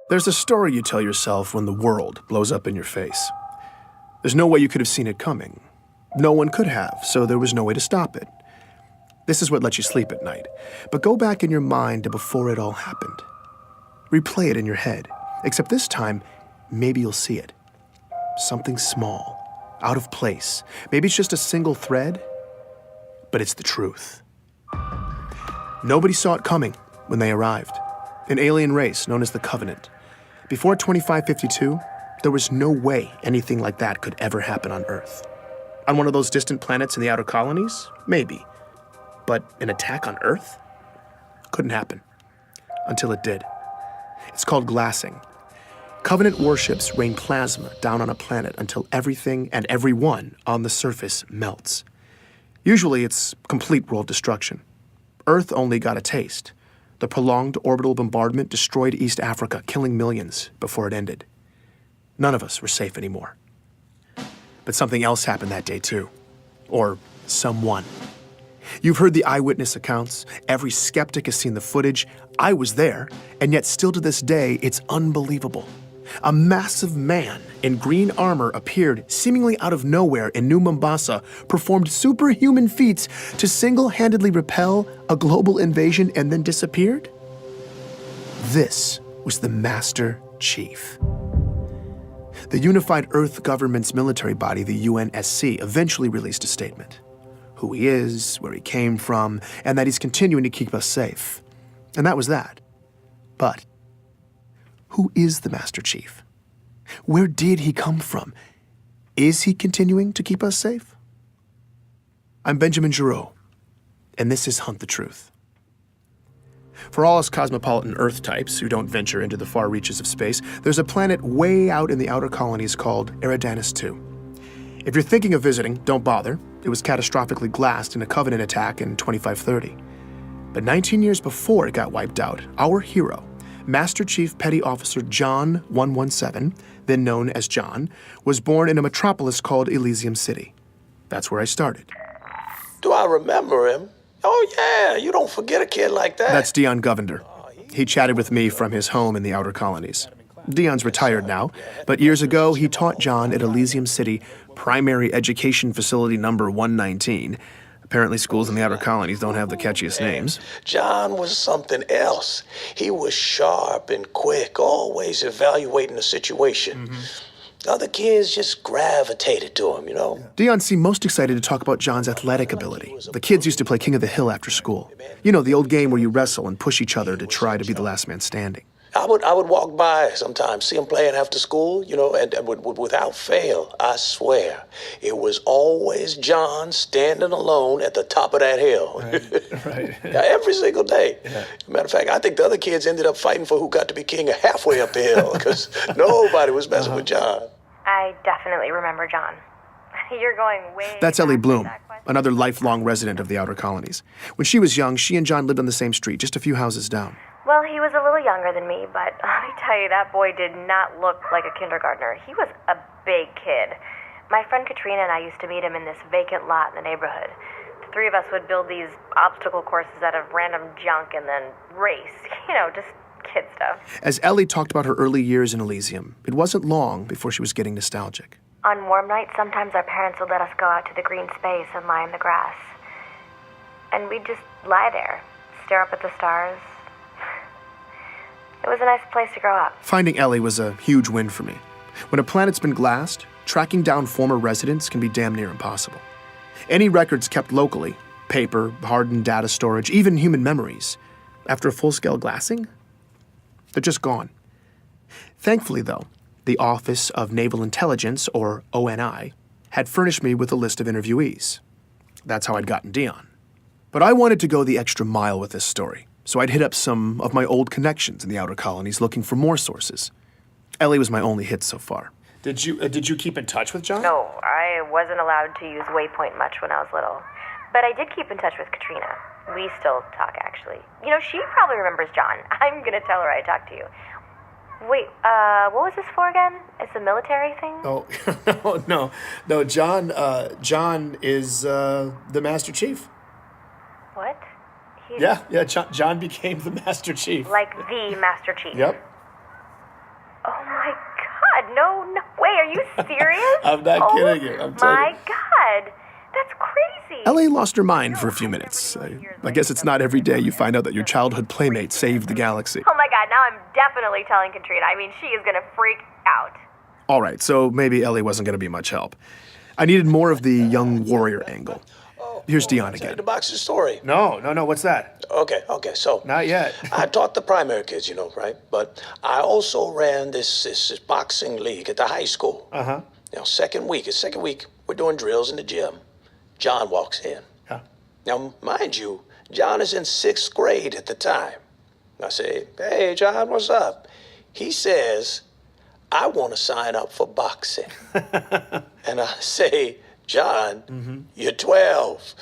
There's a story you tell yourself when the world blows up in your face. There's no way you could have seen it coming. No one could have, so there was no way to stop it. This is what lets you sleep at night. But go back in your mind to before it all happened. Replay it in your head, except this time, maybe you'll see it. Something small, out of place. Maybe it's just a single thread, but it's the truth. Nobody saw it coming when they arrived. An alien race known as the Covenant. Before 2552, there was no way anything like that could ever happen on Earth. On one of those distant planets in the outer colonies? Maybe. But an attack on Earth? Couldn't happen. Until it did. It's called glassing. Covenant warships rain plasma down on a planet until everything and everyone on the surface melts. Usually it's complete world destruction. Earth only got a taste. The prolonged orbital bombardment destroyed East Africa, killing millions before it ended. None of us were safe anymore. But something else happened that day too. Or someone. You've heard the eyewitness accounts. Every skeptic has seen the footage. I was there, and yet still to this day, it's unbelievable. A massive man in green armor appeared seemingly out of nowhere in New Mombasa, performed superhuman feats to single-handedly repel a global invasion, and then disappeared? This was the Master Chief. The Unified Earth Government's military body, the UNSC, eventually released a statement. Who he is, where he came from, and that he's continuing to keep us safe. And that was that. But who is the Master Chief? Where did he come from? Is he continuing to keep us safe? I'm Benjamin Giroux, and this is Hunt the Truth. For all us cosmopolitan Earth types who don't venture into the far reaches of space, there's a planet way out in the outer colonies called Eridanus II. If you're thinking of visiting, don't bother. It was catastrophically glassed in a Covenant attack in 2530. But 19 years before it got wiped out, our hero, Master Chief Petty Officer John 117, then known as John, was born in a metropolis called Elysium City. That's where I started. Do I remember him? Oh, yeah, you don't forget a kid like that. That's Dion Govender. He chatted with me from his home in the outer colonies. Dion's retired now, but years ago he taught John at Elysium City Primary Education Facility number 119. Apparently schools in the outer colonies don't have the catchiest names. John was something else. He was sharp and quick, always evaluating the situation. Other kids just gravitated to him, you know? Dion seemed most excited to talk about John's athletic ability. The kids used to play King of the Hill after school. You know, the old game where you wrestle and push each other to try to be the last man standing. I would walk by sometimes, see him playing after school, you know, and without fail, I swear, it was always John standing alone at the top of that hill. Right. Yeah, every single day. Yeah. Matter of fact, I think the other kids ended up fighting for who got to be king halfway up the hill, because nobody was messing with John. I definitely remember John. You're going way... That's Ellie past Bloom, that question. another lifelong resident of the outer colonies. When she was young, she and John lived on the same street, just a few houses down. Well, he was a little younger than me, but let me tell you, that boy did not look like a kindergartner. He was a big kid. My friend Katrina and I used to meet him in this vacant lot in the neighborhood. The three of us would build these obstacle courses out of random junk and then race. You know, just kid stuff. As Ellie talked about her early years in Elysium, it wasn't long before she was getting nostalgic. On warm nights, sometimes our parents would let us go out to the green space and lie in the grass. And we'd just lie there, stare up at the stars. It was a nice place to grow up. Finding Ellie was a huge win for me. When a planet's been glassed, tracking down former residents can be damn near impossible. Any records kept locally, paper, hardened data storage, even human memories, after a full-scale glassing, they're just gone. Thankfully, though, the Office of Naval Intelligence, or ONI, had furnished me with a list of interviewees. That's how I'd gotten Dion. But I wanted to go the extra mile with this story, so I'd hit up some of my old connections in the outer colonies looking for more sources. Ellie was my only hit so far. Did you keep in touch with John? No, I wasn't allowed to use Waypoint much when I was little. But I did keep in touch with Katrina. We still talk, actually. You know, she probably remembers John. I'm gonna tell her I talked to you. Wait, what was this for again? It's a military thing? Oh, no, John is the Master Chief. What? Yeah, John became the Master Chief. Like the Master Chief? Yep. no way. Are you serious? I'm not kidding you. I'm telling my you. God. That's crazy. Ellie lost her mind for a few minutes. I guess it's not every day you find out that your childhood playmate saved the galaxy. Oh my God, now I'm definitely telling Katrina. I mean, she is going to freak out. All right, so maybe Ellie wasn't going to be much help. I needed more of the young warrior angle. Here's Dion Tell you again. the boxing story. No, what's that? Okay, so. Not yet. I taught the primary kids, right? But I also ran this boxing league at the high school. Uh-huh. Now, second week, we're doing drills in the gym. John walks in. Yeah. Now, mind you, John is in 6th grade at the time. I say, hey, John, what's up? He says, I want to sign up for boxing. And I say, John, you're 12.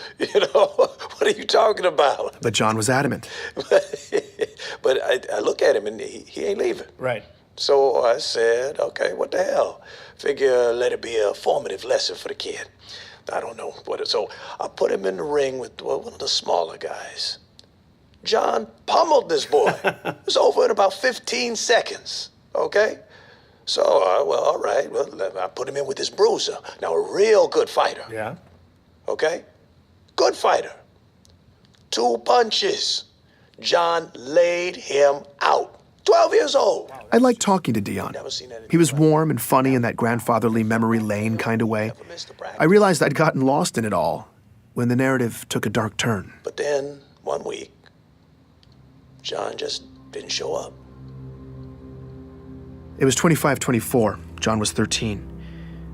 What are you talking about? But John was adamant. But I look at him and he ain't leaving. Right. So I said, okay, what the hell? Figure let it be a formative lesson for the kid. I don't know what it. So I put him in the ring with one of the smaller guys. John pummeled this boy. It was over in about 15 seconds, okay? So, all right, I put him in with this bruiser. Now, a real good fighter, Yeah. okay? Good fighter. 2 punches. John laid him out. 12 years old. I liked talking to Dion. Never seen anything He was like warm and funny in that grandfatherly memory lane kind of way. Never missed a practice. I realized I'd gotten lost in it all when the narrative took a dark turn. But then, one week, John just didn't show up. It was 25-24. John was 13.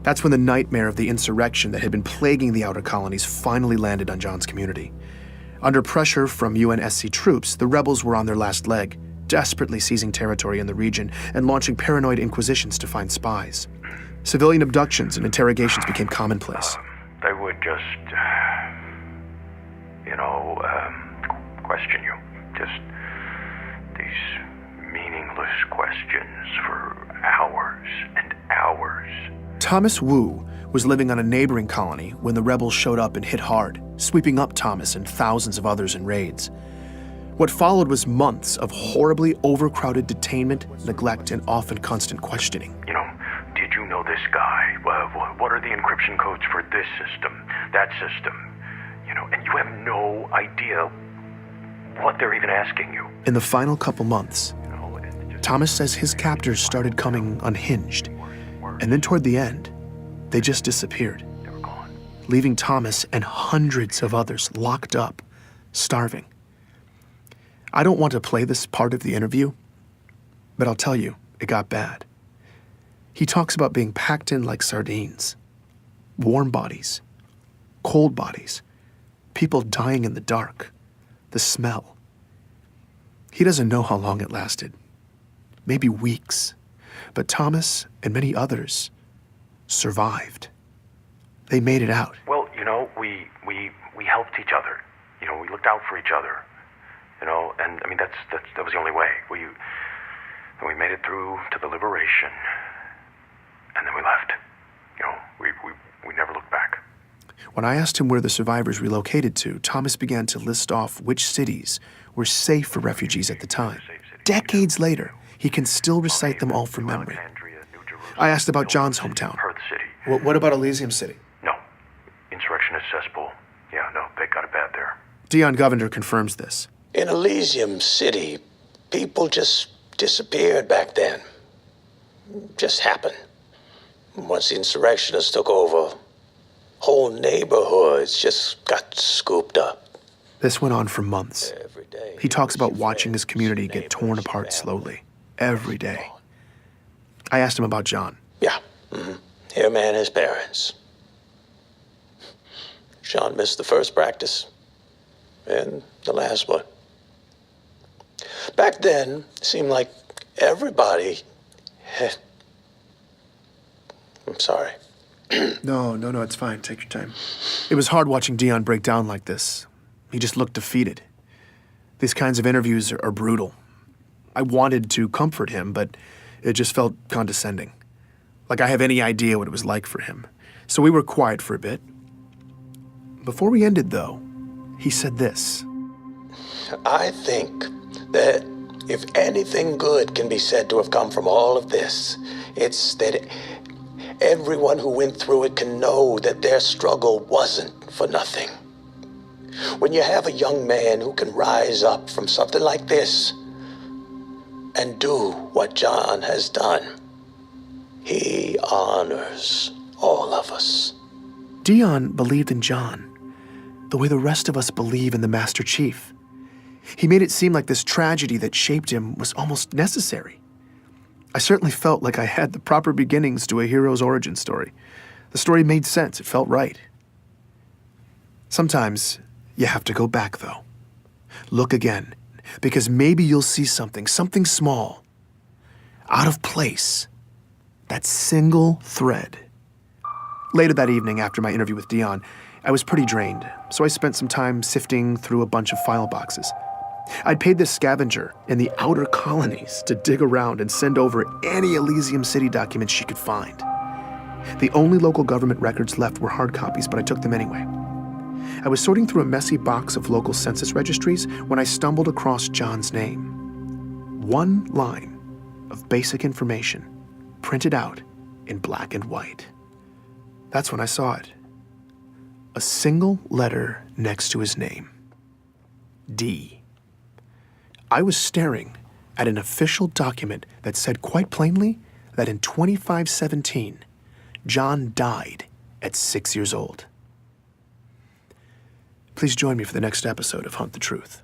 That's when the nightmare of the insurrection that had been plaguing the outer colonies finally landed on John's community. Under pressure from UNSC troops, the rebels were on their last leg, desperately seizing territory in the region and launching paranoid inquisitions to find spies. Civilian abductions and interrogations became commonplace. They would just, question you. Just these meaningless questions for hours and hours. Thomas Wu was living on a neighboring colony when the rebels showed up and hit hard, sweeping up Thomas and thousands of others in raids. What followed was months of horribly overcrowded detainment, neglect, and often constant questioning. Did you know this guy? What are the encryption codes for this system, that system? And you have no idea what they're even asking you. In the final couple months, Thomas says his captors started coming unhinged, and then toward the end, they just disappeared, They were gone. leaving Thomas and hundreds of others locked up, starving. I don't want to play this part of the interview, but I'll tell you, it got bad. He talks about being packed in like sardines, warm bodies, cold bodies, people dying in the dark, the smell. He doesn't know how long it lasted, maybe weeks, but Thomas and many others survived. They made it out. Well, we helped each other. We looked out for each other. And I mean that was the only way. We made it through to the liberation, and then we left. We never looked back. When I asked him where the survivors relocated to, Thomas began to list off which cities were safe for refugees at the time. Decades later, he can still recite them all from memory. I asked about John's hometown. Perth City. What about Elysium City? No. Insurrectionist cesspool. Yeah, no, they got it bad there. Dion Govender confirms this. In Elysium City, people just disappeared back then. Just happened. Once the insurrectionists took over, whole neighborhoods just got scooped up. This went on for months. Every day. He talks about watching his community get torn apart slowly, every day. I asked him about John. Yeah. Him and his parents. Sean missed the first practice and the last one. Back then, it seemed like everybody had... I'm sorry. No, it's fine. Take your time. It was hard watching Dion break down like this. He just looked defeated. These kinds of interviews are brutal. I wanted to comfort him, but it just felt condescending. Like I have any idea what it was like for him. So we were quiet for a bit. Before we ended, though, he said this. I think that If anything good can be said to have come from all of this, it's that everyone who went through it can know that their struggle wasn't for nothing. When you have a young man who can rise up from something like this and do what John has done, he honors all of us. Dion believed in John, the way the rest of us believe in the Master Chief. He made it seem like this tragedy that shaped him was almost necessary. I certainly felt like I had the proper beginnings to a hero's origin story. The story made sense, it felt right. Sometimes you have to go back, though. Look again, because maybe you'll see something small, out of place, that single thread. Later that evening, after my interview with Dion, I was pretty drained, so I spent some time sifting through a bunch of file boxes. I'd paid this scavenger in the outer colonies to dig around and send over any Elysium City documents she could find. The only local government records left were hard copies, but I took them anyway. I was sorting through a messy box of local census registries when I stumbled across John's name. One line of basic information, printed out in black and white. That's when I saw it. A single letter next to his name. D. I was staring at an official document that said quite plainly that in 2517, John died at 6 years old. Please join me for the next episode of Hunt the Truth.